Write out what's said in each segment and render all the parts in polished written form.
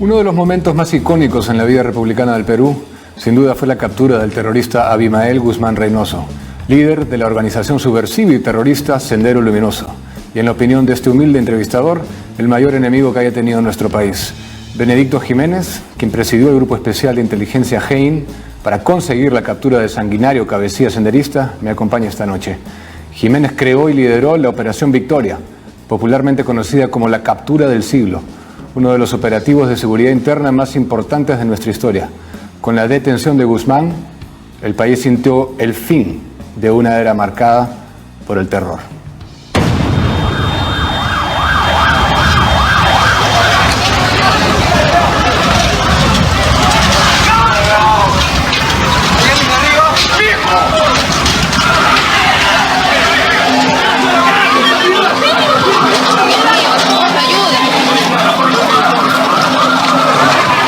Uno de los momentos más icónicos en la vida republicana del Perú, sin duda, fue la captura del terrorista Abimael Guzmán Reynoso, líder de la organización subversiva y terrorista Sendero Luminoso, y en la opinión de este humilde entrevistador, el mayor enemigo que haya tenido nuestro país. Benedicto Jiménez, quien presidió el Grupo Especial de Inteligencia GEIN para conseguir la captura del sanguinario cabecilla senderista, me acompaña esta noche. Jiménez creó y lideró la Operación Victoria, popularmente conocida como la captura del siglo, uno de los operativos de seguridad interna más importantes de nuestra historia. Con la detención de Guzmán, el país sintió el fin de una era marcada por el terror.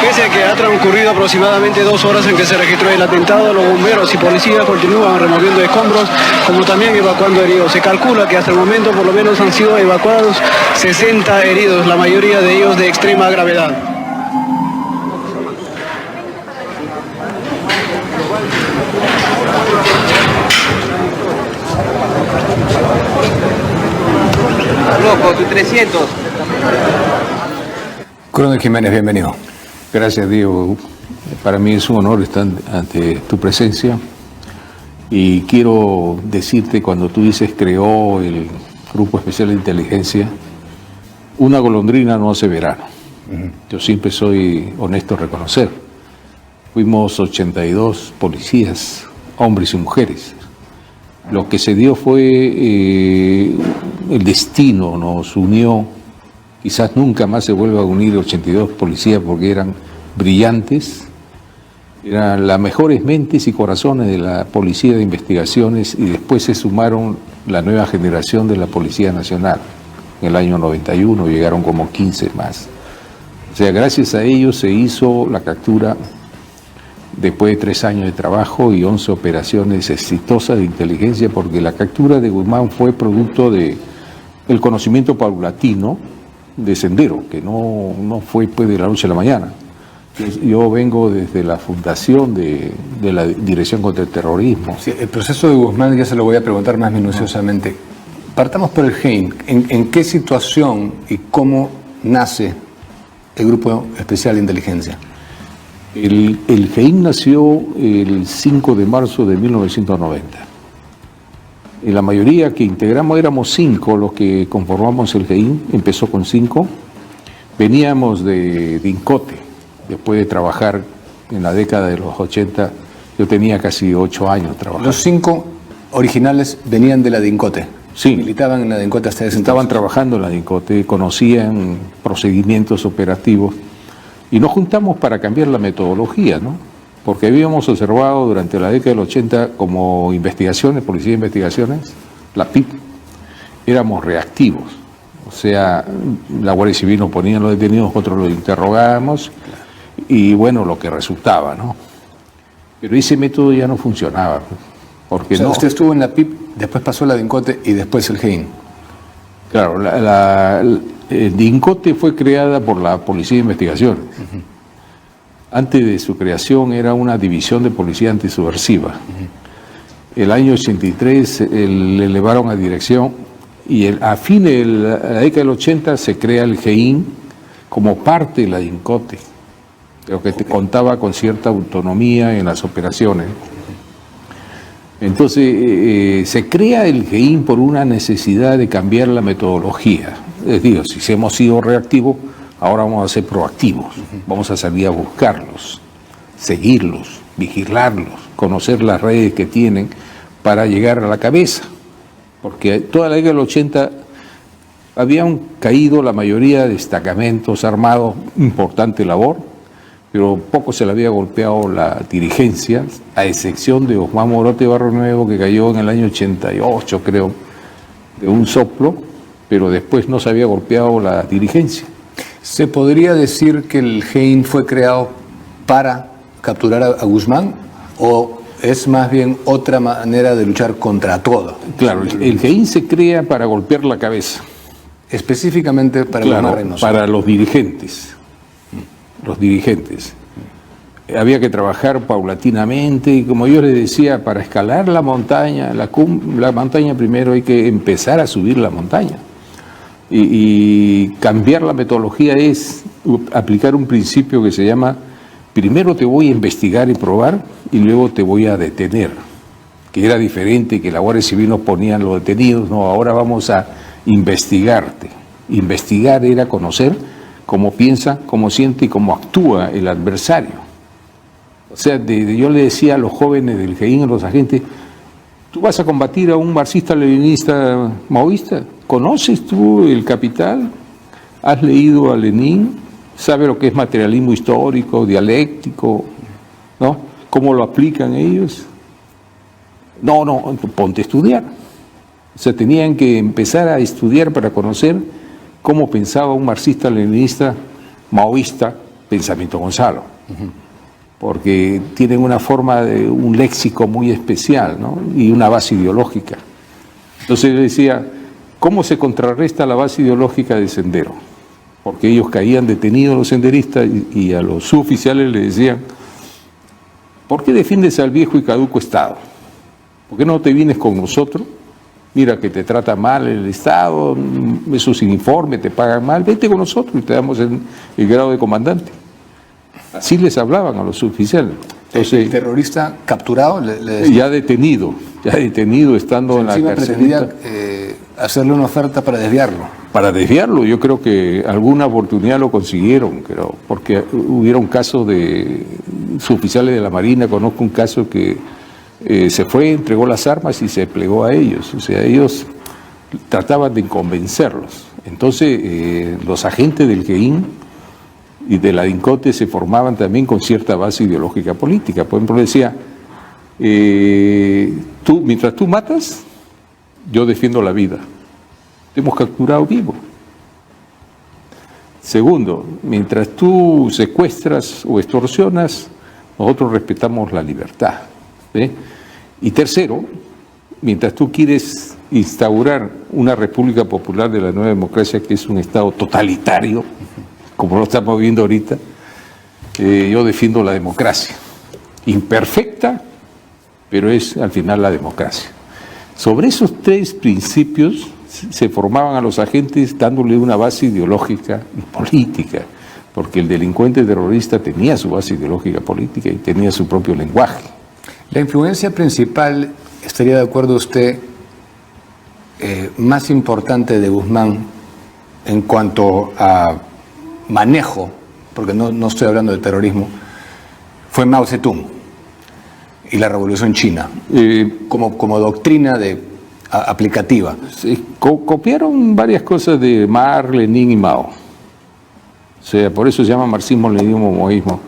Pese a que ha transcurrido aproximadamente 2 horas en que se registró el atentado, los bomberos y policías continúan removiendo escombros, como también evacuando heridos. Se calcula que hasta el momento por lo menos han sido evacuados 60 heridos, la mayoría de ellos de extrema gravedad. Loco, tu 300. Coronel Jiménez, bienvenido. Gracias, Diego. Para mí es un honor estar ante tu presencia y quiero decirte, cuando tú dices creó el Grupo Especial de Inteligencia, una golondrina no hace verano. Yo siempre soy honesto a reconocer. Fuimos 82 policías, hombres y mujeres. Lo que se dio fue el destino, nos unió. Quizás nunca más se vuelva a unir 82 policías porque eran brillantes, eran las mejores mentes y corazones de la Policía de Investigaciones, y después se sumaron la nueva generación de la Policía Nacional. En el año 91 llegaron como 15 más. O sea, gracias a ellos se hizo la captura después de 3 años de trabajo y 11 operaciones exitosas de inteligencia, porque la captura de Guzmán fue producto de el conocimiento paulatino de Sendero, que no fue pues de la noche a la mañana. Yo vengo desde la fundación de la Dirección contra el Terrorismo. Sí, el proceso de Guzmán ya se lo voy a preguntar más minuciosamente. Partamos por el GEIN. ¿En qué situación y cómo nace el Grupo Especial de Inteligencia? El GEIN nació el 5 de marzo de 1990. Y la mayoría que integramos éramos 5 los que conformamos el GEIN, empezó con 5. Veníamos de Dincote, después de trabajar en la década de los 80, yo tenía casi 8 años trabajando. Los 5 originales venían de la Dincote. Sí. Militaban en la Dincote hasta ese Estaban entonces. trabajando en la Dincote, conocían procedimientos operativos y nos juntamos para cambiar la metodología, ¿no? Porque habíamos observado durante la década del 80 como investigaciones, Policía de Investigaciones, la PIP, éramos reactivos. O sea, la Guardia Civil nos ponía los detenidos, nosotros los interrogábamos y bueno, lo que resultaba, ¿no? Pero ese método ya no funcionaba. Porque O sea, no, usted estuvo en la PIP, después pasó la Dincote y después el GEIN. Claro, el Dincote fue creada por la Policía de Investigaciones. Antes de su creación era una división de policía antisubversiva. El año 83 le elevaron a dirección y a fines de la década del 80 se crea el GEIN como parte de la Dincote, pero que contaba con cierta autonomía en las operaciones. Entonces se crea el GEIN por una necesidad de cambiar la metodología. Es decir, si hemos sido reactivos, ahora vamos a ser proactivos, vamos a salir a buscarlos, seguirlos, vigilarlos, conocer las redes que tienen para llegar a la cabeza. Porque toda la década del 80 habían caído la mayoría de destacamentos armados, importante labor, pero poco se le había golpeado la dirigencia, a excepción de Osmán Morote Barrio Nuevo, que cayó en el año 88, creo, de un soplo, pero después no se había golpeado la dirigencia. ¿Se podría decir que el GEIN fue creado para capturar a Guzmán o es más bien otra manera de luchar contra todo? Claro, el GEIN se crea para golpear la cabeza. Específicamente para Claro, Guzmán Reynoso. para los dirigentes. los dirigentes. Había que trabajar paulatinamente y, como yo les decía, para escalar la montaña, la montaña primero hay que empezar a subir la montaña. Y cambiar la metodología es aplicar un principio que se llama: primero te voy a investigar y probar y luego te voy a detener. Que era diferente, que la Guardia Civil nos ponían los detenidos. No, ahora vamos a investigarte. Investigar era conocer cómo piensa, cómo siente y cómo actúa el adversario. O sea, yo le decía a los jóvenes del GEIN, a los agentes: ¿tú vas a combatir a un marxista-leninista maoísta? ¿Conoces tú el Capital? ¿Has leído a Lenin? ¿Sabes lo que es materialismo histórico, dialéctico? ¿No? ¿Cómo lo aplican ellos? No, ponte a estudiar. O sea, tenían que empezar a estudiar para conocer cómo pensaba un marxista-leninista maoísta, pensamiento Gonzalo. Porque tienen una forma de un léxico muy especial, ¿no? Y una base ideológica. Entonces yo decía: ¿cómo se contrarresta la base ideológica del Sendero? Porque ellos caían detenidos, los senderistas, y a los suboficiales les decían: ¿por qué defiendes al viejo y caduco Estado? ¿Por qué no te vienes con nosotros? Mira que te trata mal el Estado, esos sin informe, te pagan mal, vete con nosotros y te damos el grado de comandante. Así les hablaban a los suboficiales. Entonces, ¿el terrorista capturado? Ya detenido, estando en la cárcel. Pretendía hacerle una oferta para desviarlo. Para desviarlo, yo creo que alguna oportunidad lo consiguieron, creo, porque hubieron casos de suboficiales de la Marina. Conozco un caso que se fue, entregó las armas y se plegó a ellos. O sea, ellos trataban de convencerlos. Entonces, los agentes del GEIN y de la DINCOTE se formaban también con cierta base ideológica política. Por ejemplo, decía: mientras tú matas, yo defiendo la vida. Te hemos capturado vivo. Segundo, mientras tú secuestras o extorsionas, nosotros respetamos la libertad. Y tercero, mientras tú quieres instaurar una república popular de la nueva democracia, que es un Estado totalitario, como lo estamos viendo ahorita, yo defiendo la democracia. Imperfecta, pero es al final la democracia. Sobre esos tres principios se formaban a los agentes, dándole una base ideológica y política, porque el delincuente terrorista tenía su base ideológica política y tenía su propio lenguaje. La influencia principal, ¿estaría de acuerdo usted, más importante de Guzmán en cuanto a manejo, porque no estoy hablando de terrorismo, fue Mao Zedong y la Revolución China, como doctrina aplicativa? Copiaron varias cosas de Marx, Lenin y Mao. O sea, por eso se llama marxismo, leninismo, maoísmo.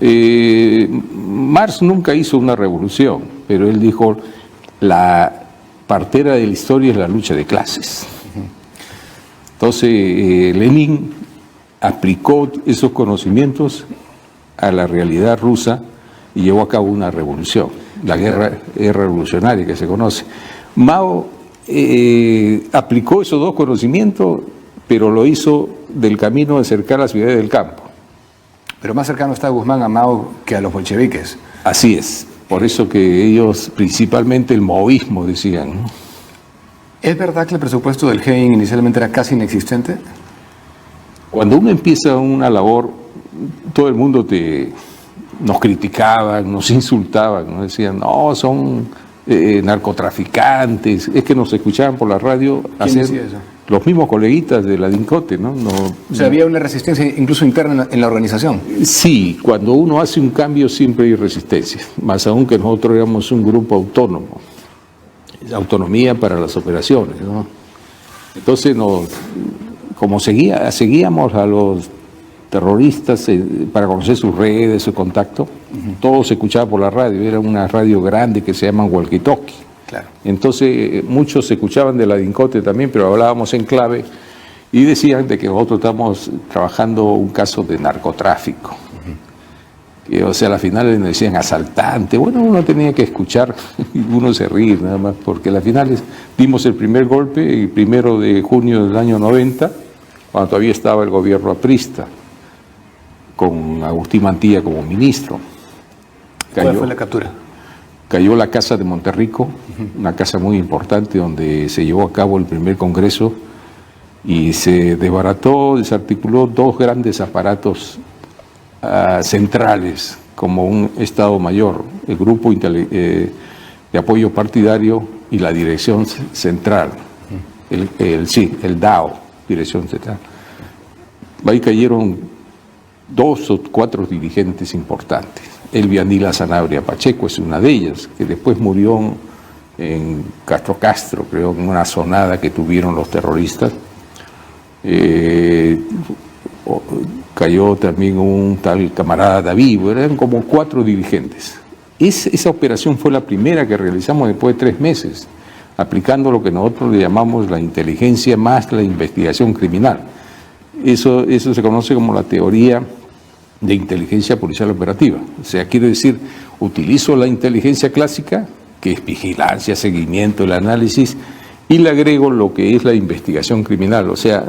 Marx nunca hizo una revolución, pero él dijo: la partera de la historia es la lucha de clases. Entonces, Lenin aplicó esos conocimientos a la realidad rusa y llevó a cabo una revolución, la guerra revolucionaria que se conoce. Mao aplicó esos dos conocimientos, pero lo hizo del camino de acercar las ciudades del campo. Pero más cercano está Guzmán a Mao que a los bolcheviques. Así es, por eso que ellos, principalmente el maoísmo, decían, ¿no? ¿Es verdad que el presupuesto del GEIN inicialmente era casi inexistente? Cuando uno empieza una labor, todo el mundo nos criticaban, nos insultaban, nos decían: no, son narcotraficantes. Es que nos escuchaban por la radio hacer decía eso? Los mismos coleguitas de la DINCOTE, ¿no? O sea, había una resistencia incluso interna en la organización. Sí, cuando uno hace un cambio siempre hay resistencia, más aún que nosotros éramos un grupo autónomo, autonomía para las operaciones, ¿no? Entonces, como seguíamos a los terroristas para conocer sus redes, su contacto, todo se escuchaba por la radio, era una radio grande que se llama walkie-talkie. Claro. Entonces muchos se escuchaban de la DINCOTE también, pero hablábamos en clave y decían de que nosotros estamos trabajando un caso de narcotráfico. Que, o sea, a la final les decían asaltante. Bueno, uno tenía que escuchar y uno se ríe nada más, porque a la final dimos el primer golpe el 1 de junio del año 90, cuando todavía estaba el gobierno aprista. con Agustín Mantilla como ministro. ¿Cuál fue la captura? Cayó la casa de Monterrico, una casa muy importante donde se llevó a cabo el primer congreso y se desbarató, desarticuló dos grandes aparatos centrales como un Estado Mayor, el Grupo de Apoyo Partidario y la Dirección Central, el DAO, Dirección Central. Ahí cayeron 2 o 4 dirigentes importantes. Elvianila Sanabria Pacheco es una de ellas, que después murió en Castro, creo, en una zonada que tuvieron los terroristas. Cayó también un tal camarada David, eran como 4 dirigentes. Esa operación fue la primera que realizamos después de 3 meses, aplicando lo que nosotros le llamamos la inteligencia más la investigación criminal. Eso se conoce como la teoría de inteligencia policial operativa. O sea, quiere decir, utilizo la inteligencia clásica, que es vigilancia, seguimiento, el análisis, y le agrego lo que es la investigación criminal. O sea,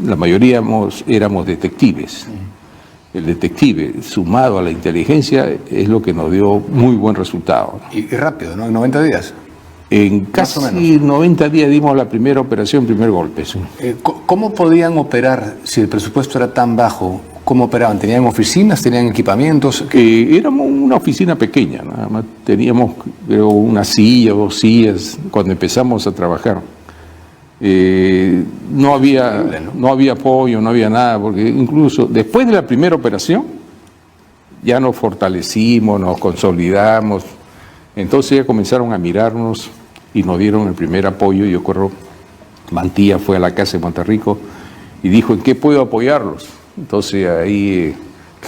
la mayoría éramos detectives. El detective, sumado a la inteligencia, es lo que nos dio muy buen resultado. Y rápido, ¿no? En 90 días. En casi 90 días dimos la primera operación, primer golpe. Sí. ¿Cómo podían operar si el presupuesto era tan bajo? ¿Cómo operaban? ¿Tenían oficinas? ¿Tenían equipamientos? Éramos una oficina pequeña, nada más. Teníamos, creo, una silla o 2 sillas cuando empezamos a trabajar. No había apoyo, no había nada, porque incluso después de la primera operación ya nos fortalecimos, nos consolidamos. Entonces ya comenzaron a mirarnos y nos dieron el primer apoyo. Yo creo, Mantilla fue a la casa de Monterrico y dijo, ¿en qué puedo apoyarlos? Entonces ahí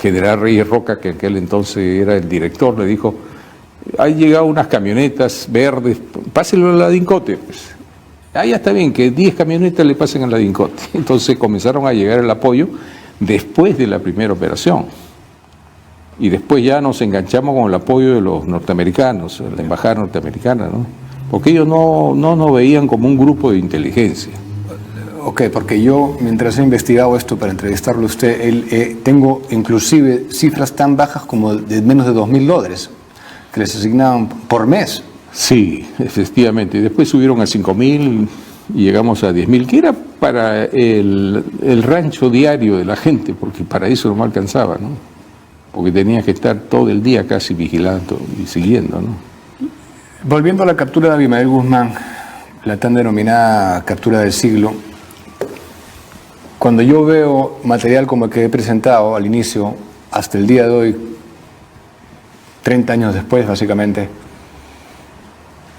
General Reyes Roca, que en aquel entonces era el director, le dijo, han llegado unas camionetas verdes, pásenlo a la DINCOTE. Pues. Ahí está bien, que 10 camionetas le pasen a la DINCOTE. Entonces comenzaron a llegar el apoyo después de la primera operación. Y después ya nos enganchamos con el apoyo de los norteamericanos, la embajada norteamericana, ¿no? Porque ellos no nos veían como un grupo de inteligencia. Ok, porque yo, mientras he investigado esto para entrevistarlo a usted, tengo inclusive cifras tan bajas como de menos de $2.000 que les asignaban por mes. Sí, efectivamente. Y después subieron a 5.000 y llegamos a 10.000, que era para el rancho diario de la gente, porque para eso no me alcanzaba, ¿no? Porque tenía que estar todo el día casi vigilando y siguiendo, ¿no? Volviendo a la captura de Abimael Guzmán, la tan denominada captura del siglo, cuando yo veo material como el que he presentado al inicio, hasta el día de hoy, 30 años después básicamente,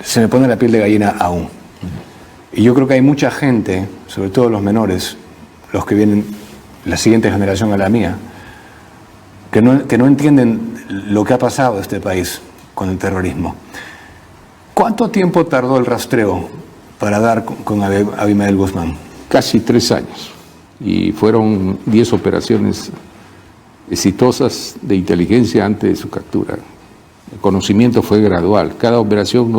se me pone la piel de gallina aún. Y yo creo que hay mucha gente, sobre todo los menores, los que vienen, la siguiente generación a la mía, que no entienden lo que ha pasado en este país con el terrorismo. ¿Cuánto tiempo tardó el rastreo para dar con Abimael Guzmán? Casi 3 años. Y fueron 10 operaciones exitosas de inteligencia antes de su captura. El conocimiento fue gradual. Cada operación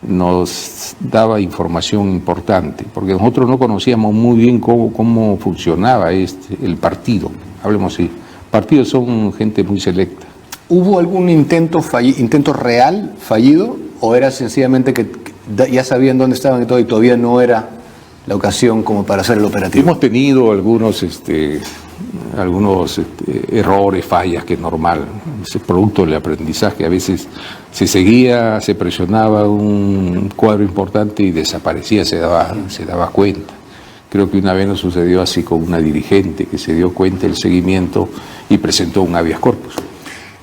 nos daba información importante, porque nosotros no conocíamos muy bien cómo funcionaba el partido. Hablemos así. Partidos son gente muy selecta. ¿Hubo algún intento real fallido o era sencillamente que ya sabían dónde estaban y todo y todavía no era la ocasión como para hacer el operativo? Hemos tenido algunos errores, fallas, que es normal, es producto del aprendizaje. A veces se seguía, se presionaba un cuadro importante y desaparecía, se daba cuenta. Creo que una vez nos sucedió así con una dirigente que se dio cuenta del seguimiento y presentó un habeas corpus.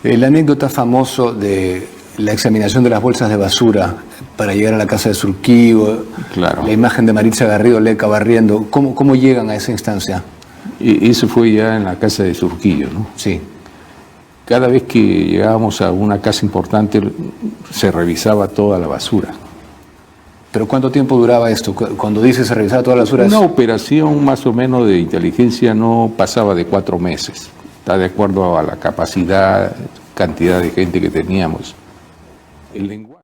La anécdota famosa de la examinación de las bolsas de basura para llegar a la casa de Surquillo, claro. La imagen de Maritza Garrido Leca barriendo, ¿cómo llegan a esa instancia? Eso fue ya en la casa de Surquillo, ¿no? Sí. Cada vez que llegábamos a una casa importante se revisaba toda la basura. ¿Pero cuánto tiempo duraba esto? Cuando dice se revisaba toda la basura... Una operación más o menos de inteligencia no pasaba de 4 meses. Está de acuerdo a la capacidad, cantidad de gente que teníamos. El lenguaje.